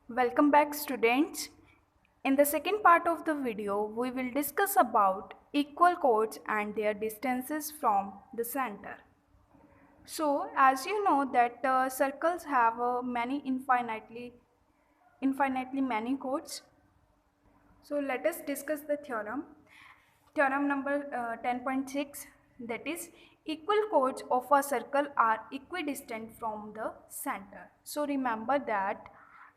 Welcome back, students. In the second part of the video, we will discuss about equal chords and their distances from the center. So, as you know that circles have infinitely many chords. So, let us discuss the theorem. Theorem number 10.6, that is equal chords of a circle are equidistant from the center. So remember that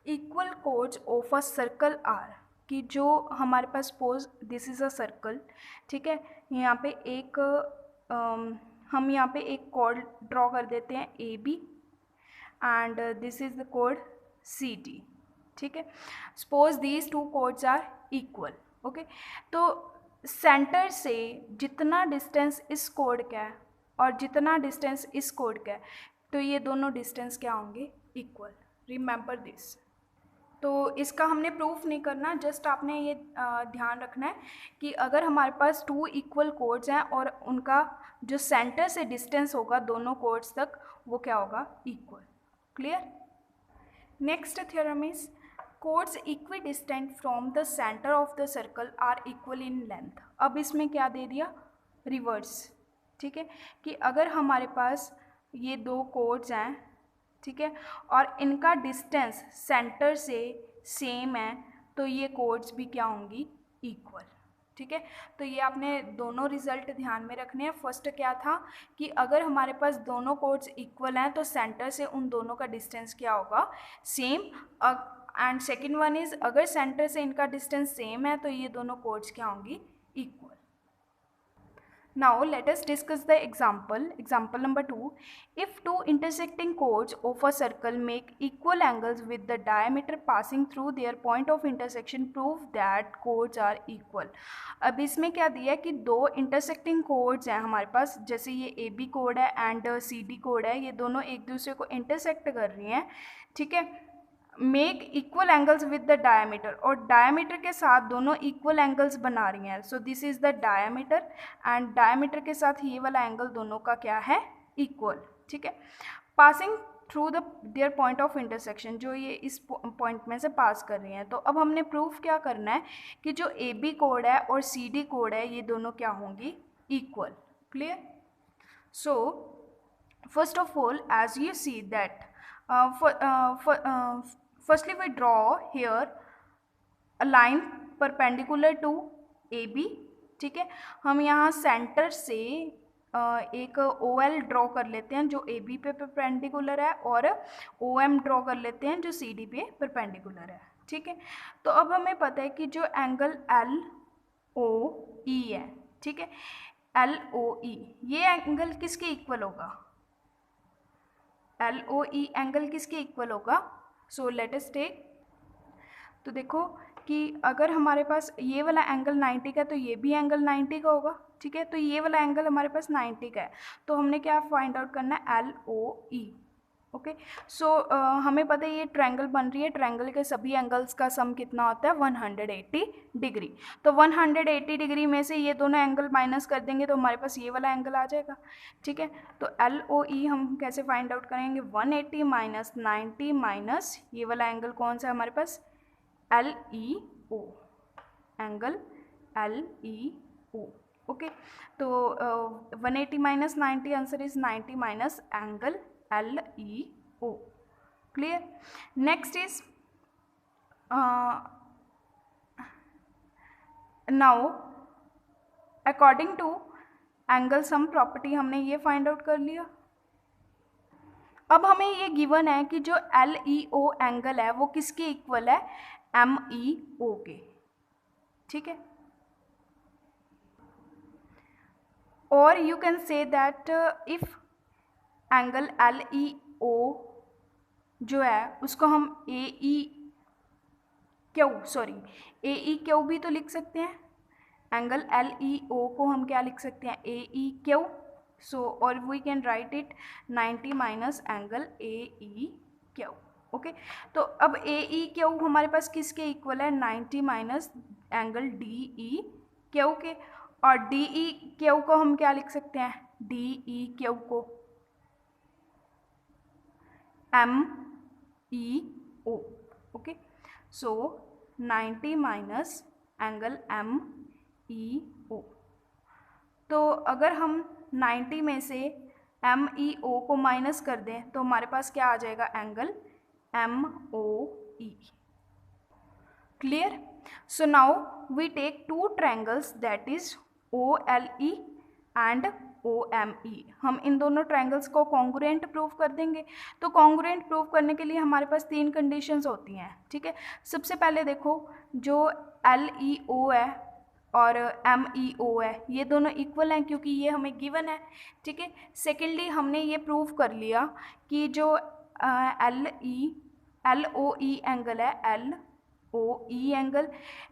equal chords of a circle are कि जो हमारे पास suppose this is a circle, ठीक है, यहाँ पे एक हम यहाँ पे एक कॉर्ड ड्रॉ कर देते हैं A B and this is the कोड सी डी, ठीक है. Suppose these two chords are equal. Okay, तो सेंटर से जितना डिस्टेंस इस कोड का है और जितना डिस्टेंस इस कोड का है, तो ये दोनों डिस्टेंस क्या होंगे? इक्वल. Remember this. तो इसका हमने प्रूफ नहीं करना, जस्ट आपने ये ध्यान रखना है कि अगर हमारे पास टू इक्वल कोड्स हैं और उनका जो सेंटर से डिस्टेंस होगा दोनों कोड्स तक, वो क्या होगा? Equal. Clear? Next theorem is chords equidistant from the center of the circle are equal in length. अब इसमें क्या दे दिया? रिवर्स. ठीक है, कि अगर हमारे पास ये दो chords हैं, ठीक है, और इनका डिस्टेंस सेंटर से सेम है, तो ये chords भी क्या होंगी? इक्वल. ठीक है, तो ये आपने दोनों रिजल्ट ध्यान में रखने हैं. फर्स्ट क्या था कि अगर हमारे पास दोनों कोड्स इक्वल हैं तो सेंटर से उन दोनों का डिस्टेंस क्या होगा? Same. And second one is अगर सेंटर से इनका डिस्टेंस सेम है तो ये दोनों कोड्स क्या होंगी? Equal. Now let us discuss the example. Example number 2. If two intersecting chords of a circle make equal angles with the diameter passing through their point of intersection, prove that chords are equal. अब इसमें क्या दिया है कि दो intersecting chords हैं हमारे पास, जैसे ये AB कोड है एंड CD कोड है, ये दोनों एक दूसरे को इंटरसेक्ट कर रही हैं, ठीक है. Make equal angles with the diameter, और डायमीटर के साथ दोनों इक्वल एंगल्स बना रही हैं. So this is the diameter and diameter के साथ ये वाला एंगल दोनों का क्या है? इक्वल. ठीक है. Passing through the their point of intersection, जो ये इस पॉइंट में से पास कर रही हैं. तो अब हमने प्रूफ क्या करना है कि जो ए बी कोड है और सी डी कोड है ये दोनों क्या होंगी? Equal. Clear? So first of all, as you see that firstly we draw here a line perpendicular to AB. ठीक है, हम यहाँ सेंटर से एक OL ड्रॉ कर लेते हैं जो AB पे परपेंडिकुलर है, और OM ड्रॉ कर लेते हैं जो CD पे परपेंडिकुलर है. ठीक है, तो अब हमें पता है कि जो एंगल LOE है, ठीक है, LOE ये एंगल किसके इक्वल होगा? LOE एंगल किसके इक्वल होगा? So let us take. तो देखो कि अगर हमारे पास ये वाला एंगल 90 का है तो ये भी एंगल 90 का होगा. ठीक है, तो ये वाला एंगल हमारे पास 90 का है, तो हमने क्या फाइंड आउट करना है? LOE. ओके, सो हमें पता है ये ट्रायंगल बन रही है, ट्रायंगल के सभी एंगल्स का सम कितना होता है? 180 डिग्री. तो 180 डिग्री में से ये दोनों एंगल माइनस कर देंगे तो हमारे पास ये वाला एंगल आ जाएगा. ठीक है, तो LOE हम कैसे फाइंड आउट करेंगे? 180 माइनस 90 माइनस ये वाला एंगल कौन सा है हमारे पास? LEO. Angle LEO. ओके, तो 180 minus 90 answer is 90 minus angle LEO. Clear? Next is now according to angle sum property हमने ये फाइंड आउट कर लिया. अब हमें ये गिवन है कि जो LEO एंगल है वो किसके इक्वल है? MEO के. ठीक है, और you can say that if angle LEO जो है उसको हम AEQ भी तो लिख सकते हैं. एंगल LEO को हम क्या लिख सकते हैं? AEQ. सो और we can write it 90 minus angle AEQ. Okay, तो अब AEQ हमारे पास किसके इक्वल है? 90 माइनस एंगल DEQ के, और DEQ को हम क्या लिख सकते हैं? DEQ को MEO. ओके, सो 90 माइनस एंगल MEO। तो अगर हम 90 में से MEO को माइनस कर दें तो हमारे पास क्या आ जाएगा, angle MOE। Clear? So now we take two triangles that is OLE and OME। हम इन दोनों ट्रायंगल्स को कॉन्ग्रुएंट प्रूव कर देंगे। तो कॉन्ग्रुएंट प्रूव करने के लिए हमारे पास 3 कंडीशंस होती हैं, ठीक है। सबसे पहले देखो, जो LEO है और MEO है, ये दोनों इक्वल हैं क्योंकि ये हमें गिवन है, ठीक है। सेकेंडली हमने ये प्रूव कर लिया कि जो LOE एंगल है, LOE angle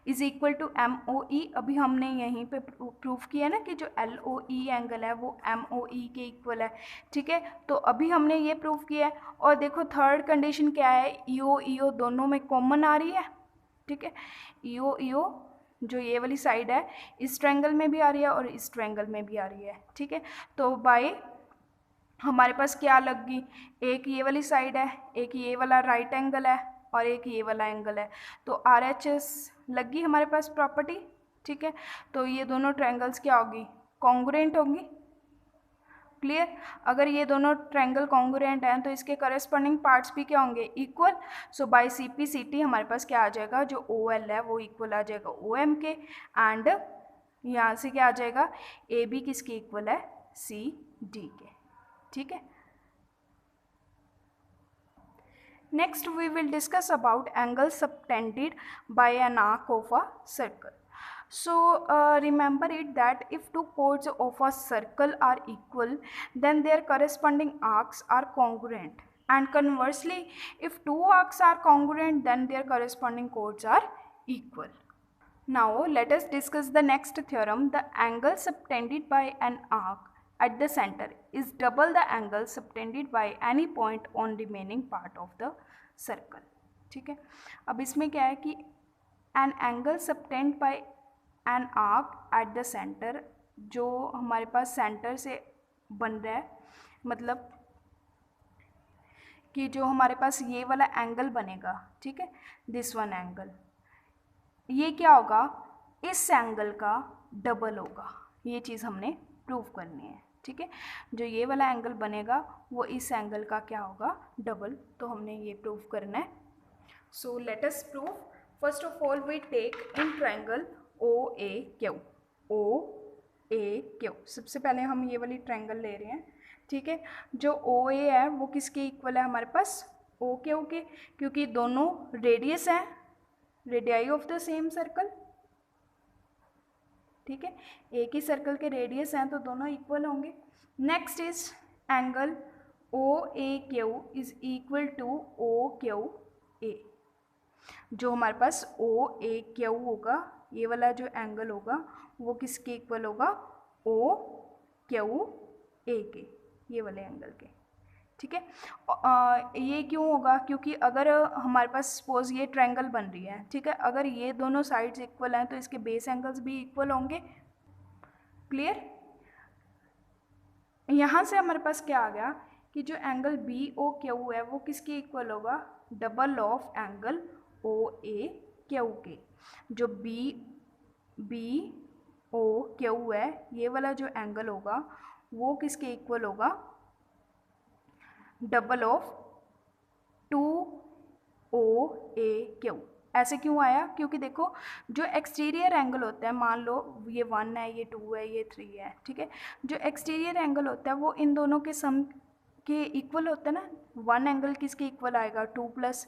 is equal to MOE। अभी हमने यहीं पे प्रूफ किया ना कि जो LOE एंगल है वो MOE के इक्वल है, ठीक है। तो अभी हमने ये प्रूफ किया है। और देखो थर्ड कंडीशन क्या है, EO दोनों में कॉमन आ रही है, ठीक है। EO जो ये वाली साइड है इस ट्रायंगल में भी आ रही है और इस ट्रायंगल में भी आ रही है, ठीक है। तो बाय हमारे पास क्या लग गई, एक ये वाली साइड है, एक ये वाला राइट एंगल है और एक ये वाला एंगल है, तो RHS लग गई हमारे पास प्रॉपर्टी, ठीक है। तो ये दोनों ट्रायंगल्स क्या होगी, कॉन्ग्रुएंट होंगी। क्लियर? अगर ये दोनों ट्रायंगल कॉन्ग्रुएंट हैं तो इसके करस्पॉन्डिंग पार्ट्स भी क्या होंगे, इक्वल। सो बाय CP/CT हमारे पास क्या आ जाएगा, जो OL है वो इक्वल आ जाएगा OM के, एंड यहाँ से क्या आ जाएगा, AB किसके इक्वल है, CD के, ठीक है। Next we will discuss about angle subtended by an arc of a circle. So remember it that if two chords of a circle are equal, then their corresponding arcs are congruent, and conversely if two arcs are congruent then their corresponding chords are equal. Now let us discuss the next theorem. The angle subtended by an arc at the center is double the angle subtended by any point on remaining part of the circle, ठीक है। अब इसमें क्या है कि an angle subtended by an arc at the center, जो हमारे पास centre से बन रहा है, मतलब कि जो हमारे पास ये वाला एंगल बनेगा, ठीक है, दिस वन एंगल, ये क्या होगा, इस एंगल का डबल होगा। ये चीज़ हमने प्रूव करनी है, ठीक है। जो ये वाला एंगल बनेगा वो इस एंगल का क्या होगा, डबल। तो हमने ये प्रूव करना है। So let us prove. First of all we take in triangle OAQ। OAQ सबसे पहले हम ये वाली ट्रायंगल ले रहे हैं, ठीक है। जो OA है वो किसके इक्वल है, हमारे पास OQ के, क्योंकि दोनों रेडियस हैं, radii of the same circle, ठीक है। एक ही सर्कल के रेडियस हैं तो दोनों इक्वल होंगे। Next is angle OAQ is equal to OQA। जो हमारे पास OAQ होगा, ये वाला जो एंगल होगा वो किसके इक्वल होगा, OQA के, ये वाले एंगल के, ठीक है। ये क्यों होगा, क्योंकि अगर हमारे पास सपोज ये ट्रायंगल बन रही है, ठीक है, अगर ये दोनों साइड्स इक्वल हैं तो इसके बेस एंगल्स भी इक्वल होंगे। क्लियर? यहाँ से हमारे पास क्या आ गया कि जो एंगल BOQ है वो किसके इक्वल होगा, डबल ऑफ एंगल OAQ के। जो BOQ है, ये वाला जो एंगल होगा वो किसके इक्वल होगा, डबल ऑफ 2OAQ। ऐसे क्यों आया, क्योंकि देखो जो एक्सटीरियर एंगल होता है, मान लो ये 1 है, ये 2 है, ये 3 है, ठीक है। जो एक्सटीरियर एंगल होता है वो इन दोनों के सम के इक्वल होता है ना। वन एंगल किसके इक्वल आएगा, 2 +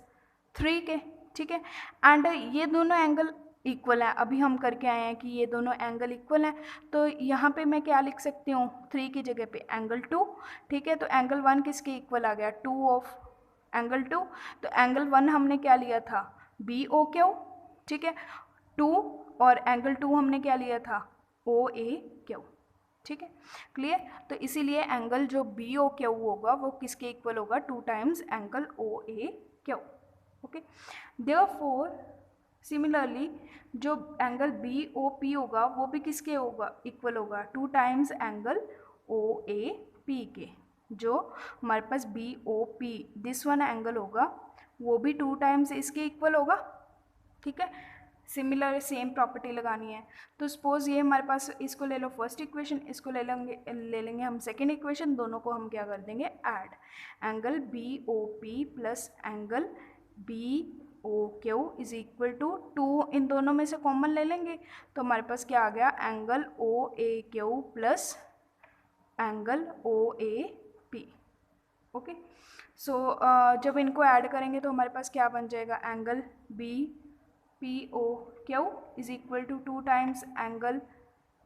3 के, ठीक है। एंड ये दोनों एंगल इक्वल है, अभी हम करके आए हैं कि ये दोनों एंगल इक्वल हैं। तो यहाँ पे मैं क्या लिख सकती हूँ, 3 की जगह पे एंगल 2, ठीक है। तो एंगल 1 किसके इक्वल आ गया, 2 ऑफ एंगल 2। तो एंगल 1 हमने क्या लिया था, BOQ, ठीक है। 2 और एंगल 2 हमने क्या लिया था, OAQ, ठीक है। क्लियर? तो इसीलिए एंगल जो BOQ होगा वो किसके इक्वल होगा, 2 times angle OAQ। Okay, therefore similarly जो एंगल BOP होगा वो भी किसके होगा, इक्वल होगा, 2 टाइम्स एंगल OAP के। जो हमारे पास BOP दिस वन एंगल होगा वो भी 2 टाइम्स इसके इक्वल होगा। ठीक है, सिमिलर सेम प्रॉपर्टी लगानी है। तो सपोज ये हमारे पास, इसको ले लो फर्स्ट इक्वेशन, इसको ले लेंगे हम सेकेंड इक्वेशन, दोनों को हम क्या कर देंगे add. Angle B O P plus angle B O Q is equal to 2, इन दोनों में से कॉमन ले लेंगे तो हमारे पास क्या आ गया, angle O A Q plus angle O A P. Okay, so जब इनको ऐड करेंगे तो हमारे पास क्या बन जाएगा, angle B P O Q is equal to 2 times angle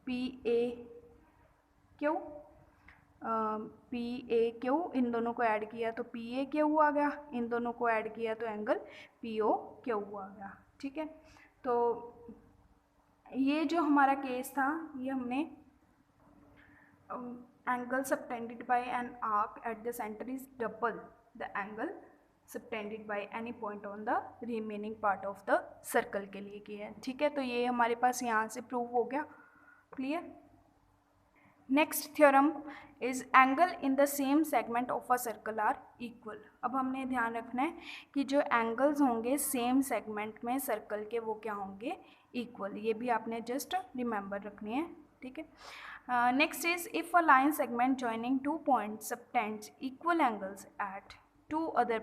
P A Q. P A Q, इन दोनों को ऐड किया तो पी ए क्यू आ गया, इन दोनों को ऐड किया तो एंगल पी ओ क्यू आ गया। ठीक है, तो ये जो हमारा केस था, ये हमने angle subtended bye an arc at the centre is double the angle subtended by any point on the remaining part of the circle के लिए किया है। ठीक है, तो ये हमारे पास यहाँ से प्रूव हो गया। Clear. Next theorem is angle in the same segment of a circle are equal. अब हमने ध्यान रखना है कि जो एंगल्स होंगे सेम सेगमेंट में सर्कल के, वो क्या होंगे, इक्वल। ये भी आपने जस्ट रिमेंबर रखनी है। ठीक है, next is if a line segment joining 2 points subtends equal angles eight 2 other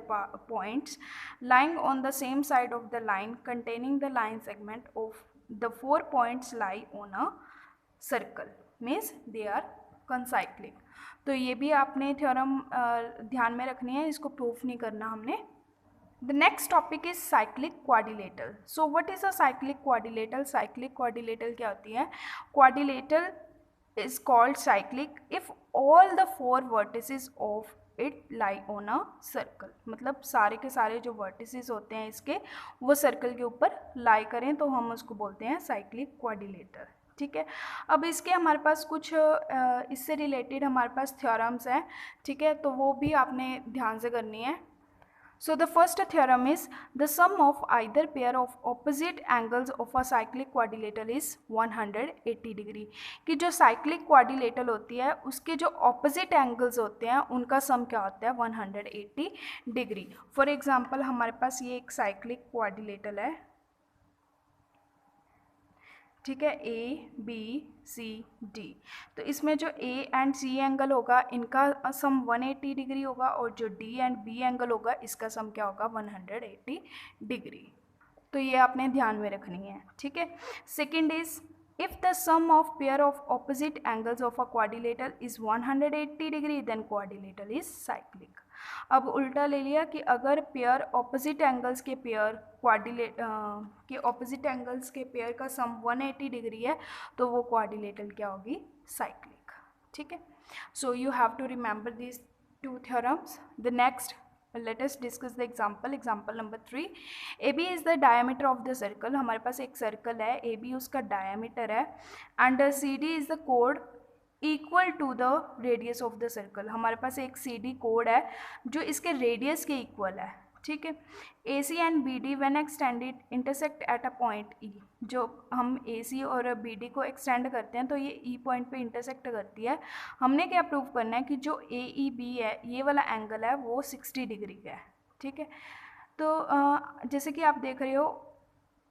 points lying on the same side of the line containing the line segment of the 4 points lie on a circle means they are concyclic। तो ये भी आपने theorem ध्यान में रखनी है, इसको proof नहीं करना हमने। The next topic is cyclic quadrilateral. So what is a cyclic quadrilateral? Cyclic quadrilateral क्या होती है? Quadrilateral is called cyclic if all the 4 vertices of it lie on a circle। मतलब सारे के सारे जो vertices होते हैं इसके, वो सर्कल के ऊपर लाई करें तो हम उसको बोलते हैं cyclic quadrilateral। ठीक है, अब इसके हमारे पास कुछ इससे रिलेटेड हमारे पास थ्योरम्स हैं। ठीक है, तो वो भी आपने ध्यान से करनी है। So the first theorem is the sum of either pair of opposite angles of a cyclic quadrilateral is 180 degree. कि जो cyclic quadrilateral होती है उसके जो opposite angles होते हैं उनका सम क्या होता है, 180 डिग्री। फॉर एग्जाम्पल हमारे पास ये एक cyclic quadrilateral है। ठीक है, ए बी सी डी, तो इसमें जो ए एंड सी एंगल होगा इनका सम 180 डिग्री होगा, और जो डी एंड बी एंगल होगा इसका सम क्या होगा, 180 डिग्री। तो ये आपने ध्यान में रखनी है। ठीक है, second is if the sum of pair of opposite angles of a quadrilateral is 180 degree then quadrilateral is cyclic। अब उल्टा ले लिया कि अगर पेयर ऑपोजिट एंगल्स के पेयर के ऑपोजिट एंगल्स के पेयर का सम 180 डिग्री है तो वो क्वाड्रिलेटरल क्या होगी, साइक्लिक। ठीक है, so you have to remember this 2 theorems. The next let us discuss the example number 3। AB is the diameter of the circle। हमारे पास एक सर्कल है, AB उसका डायमीटर है, and CD is the chord equal to the radius of the circle। हमारे पास एक CD code है जो इसके रेडियस के इक्वल है। ठीक है, AC and BD when extended intersect at a point E। जो हम AC और BD को एक्सटेंड करते हैं तो ये E पॉइंट पे इंटरसेक्ट करती है। हमने क्या प्रूव करना है कि जो AEB है, ये वाला एंगल है वो 60 डिग्री का है। ठीक है, तो जैसे कि आप देख रहे हो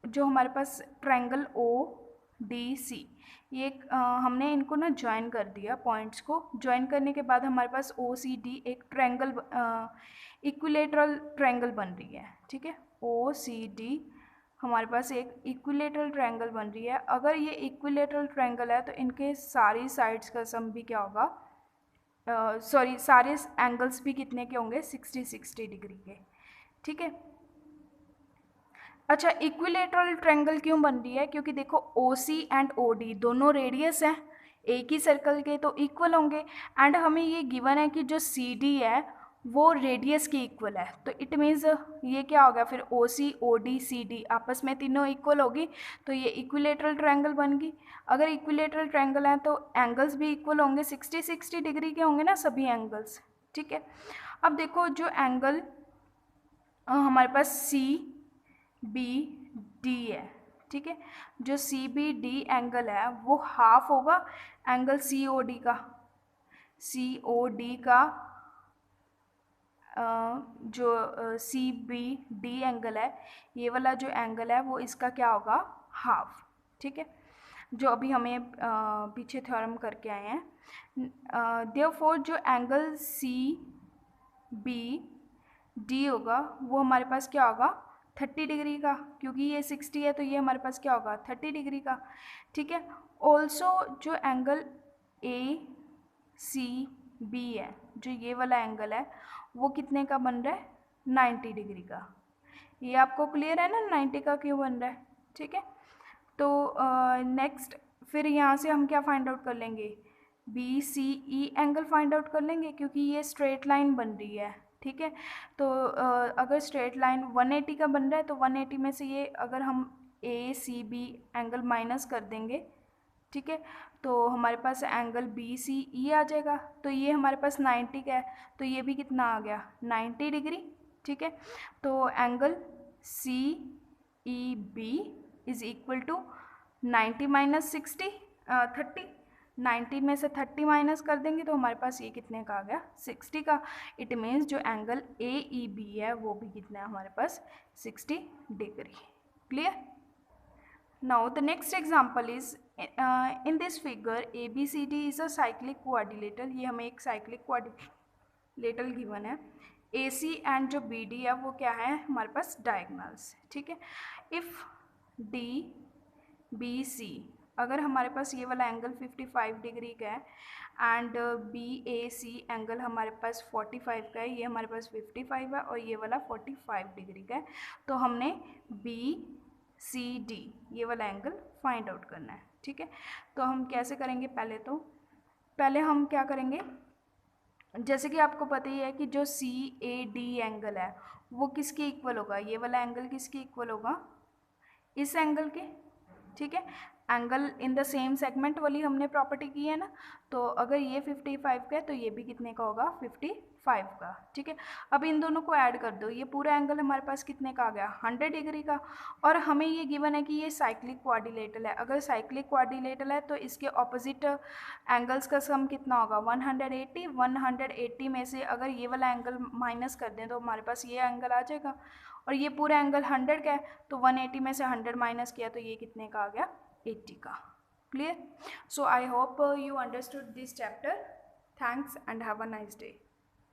जो हमारे पास ट्रायंगल ODC, ये हमने इनको ना ज्वाइन कर दिया, पॉइंट्स को ज्वाइन करने के बाद हमारे पास OCD एक ट्रायंगल इक्विलेटरल ट्रायंगल बन रही है। ठीक है, OCD हमारे पास एक इक्विलेटरल ट्रायंगल बन रही है। अगर ये इक्विलेटरल ट्रायंगल है तो इनके सारी साइड्स का सम भी क्या होगा, सॉरी सारे एंगल्स भी कितने के होंगे, 60 डिग्री के। ठीक है, अच्छा इक्विलेटरल ट्रायंगल क्यों बन रही है, क्योंकि देखो OC एंड OD दोनों रेडियस हैं एक ही सर्कल के तो इक्वल होंगे, एंड हमें ये गिवन है कि जो CD है वो रेडियस के इक्वल है। तो इट मीन्स ये क्या होगा फिर, OC OD CD आपस में तीनों इक्वल होगी तो ये इक्विलेटरल ट्रायंगल बन गई। अगर इक्विलेटरल ट्रायंगल है तो एंगल्स भी इक्वल होंगे, 60 डिग्री के होंगे ना सभी एंगल्स। ठीक है, अब देखो जो एंगल हमारे पास CBD है। ठीक है, जो CBD एंगल है वो हाफ होगा एंगल COD का जो सी बी डी एंगल है, ये वाला जो एंगल है वो इसका क्या होगा, हाफ, ठीक है, जो अभी हमें पीछे थ्योरम करके आए हैं। देयरफॉर जो एंगल सी बी डी होगा वो हमारे पास क्या होगा, 30 डिग्री का, क्योंकि ये 60 है तो ये हमारे पास क्या होगा, 30 डिग्री का, ठीक है। ऑल्सो जो एंगल ए सी बी है, जो ये वाला एंगल है वो कितने का बन रहा है, 90 डिग्री का। ये आपको क्लियर है ना 90 का क्यों बन रहा है, ठीक है। तो नेक्स्ट फिर यहाँ से हम क्या फाइंड आउट कर लेंगे, B C E angle find out कर लेंगे, क्योंकि ये स्ट्रेट लाइन बन रही है, ठीक है। तो अगर स्ट्रेट लाइन 180 का बन रहा है तो 180 में से ये अगर हम ए सी बी एंगल माइनस कर देंगे, ठीक है, तो हमारे पास एंगल बी सी ई आ जाएगा। तो ये हमारे पास 90 का है तो ये भी कितना आ गया, 90 डिग्री, ठीक है। तो angle C E B is equal to 90 minus 60 30, 90 में से 30 माइनस कर देंगे तो हमारे पास ये कितने का आ गया, 60 का। इट मीन्स जो एंगल ए ई बी है वो भी कितना है हमारे पास, 60 degree. Clear. Now the next example is in this figure A B C D is a cyclic quadrilateral. ये हमें एक साइक्लिक क्वाड्रिलेटरल गिवन है। ए सी एंड जो बी डी है वो क्या है हमारे पास, डायगोनल्स, ठीक है। इफ़ डी बी सी, अगर हमारे पास ये वाला एंगल 55 डिग्री का है and B A C angle हमारे पास 45 का है, ये हमारे पास 55 है और ये वाला 45 डिग्री का है, तो हमने बी सी डी ये वाला एंगल फाइंड आउट करना है, ठीक है। तो हम कैसे करेंगे, पहले हम क्या करेंगे, जैसे कि आपको पता ही है कि जो सी ए डी एंगल है वो किसके इक्वल होगा, ये वाला एंगल किसके इक्वल होगा, इस एंगल के, ठीक है। Angle in the same segment वाली हमने प्रॉपर्टी की है ना, तो अगर ये 55 का है तो ये भी कितने का होगा, 55 का, ठीक है। अब इन दोनों को ऐड कर दो, ये पूरा एंगल हमारे पास कितने का आ गया, 100 डिग्री का। और हमें ये गिवन है कि ये साइक्लिक क्वाड्रिलेटरल है। अगर साइक्लिक क्वाड्रिलेटरल है तो इसके ऑपोजिट एंगल्स का सम कितना होगा, 180। 180 में से अगर ये वाला एंगल माइनस कर दें तो हमारे पास ये एंगल आ जाएगा, और ये पूरा एंगल 100 का है तो 180 में से 100 माइनस किया तो ये कितने का आ गया, 80 का। Clear. So I hope you understood this chapter. Thanks and have a nice day.